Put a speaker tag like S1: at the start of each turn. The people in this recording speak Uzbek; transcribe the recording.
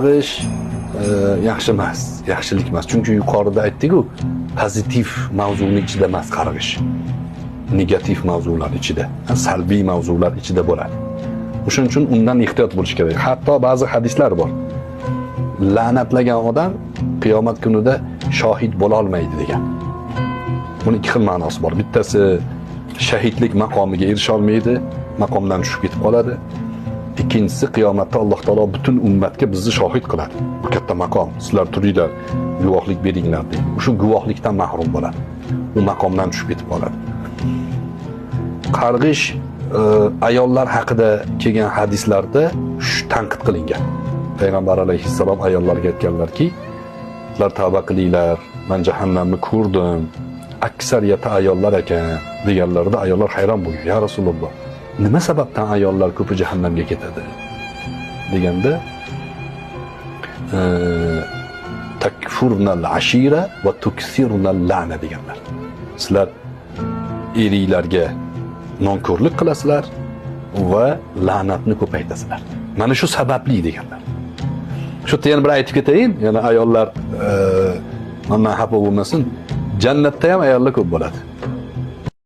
S1: Qarg'ish yaxshi emas, yaxshilik emas. Chunki yuqorida aytdik-ku, pozitiv mavzuning ichida emas qarg'ish. Negativ mavzular ichida, salbiy mavzular ichida bo'ladi. O'shuning uchun undan ehtiyot bo'lish kerak. Hatto ba'zi hadislar bor. La'natlagan odam qiyomat kunida shohid bo'la olmaydi degan. Buning ikki xil ma'nosi bor. Bittasi shahidlik maqomiga erisha olmaydi, maqomdan tushib ketib qoladi. Ikkinchisi qiyomatda Alloh taolo butun ummatga bizni shohid qiladi. Bu katta maqom. Sizlar turinglar, guvohlik beringlar deydi. O'sha guvohlikdan mahrum bo'ladi. U maqomdan tushib ketib qoladi. Qarg'ish ayollar haqida kelgan hadislarda tanqid qilingan. Payg'ambar alayhissalom ayollarga aytganlarki, sizlar tavba qilinglar, men jahannamni ko'rdim. Aksariyati ayollar ekan deganlarida ayollar hayron bo'lgan. Ya Rasululloh, nima sababdan ayollar ko'pi jahannamga ketadi? Deganda takfurnal ashira va tuksirnal la'na deganlar. Sizlar eringlarga nonko'rlik qilasizlar va la'natni ko'paytasizlar. Mana shu sababli deganlar. Shu yerda yana bir aytib ketayin, yana ayollar mendan xafa bo'lmasin. Jannatda ham ayollar ko'p bo'ladi.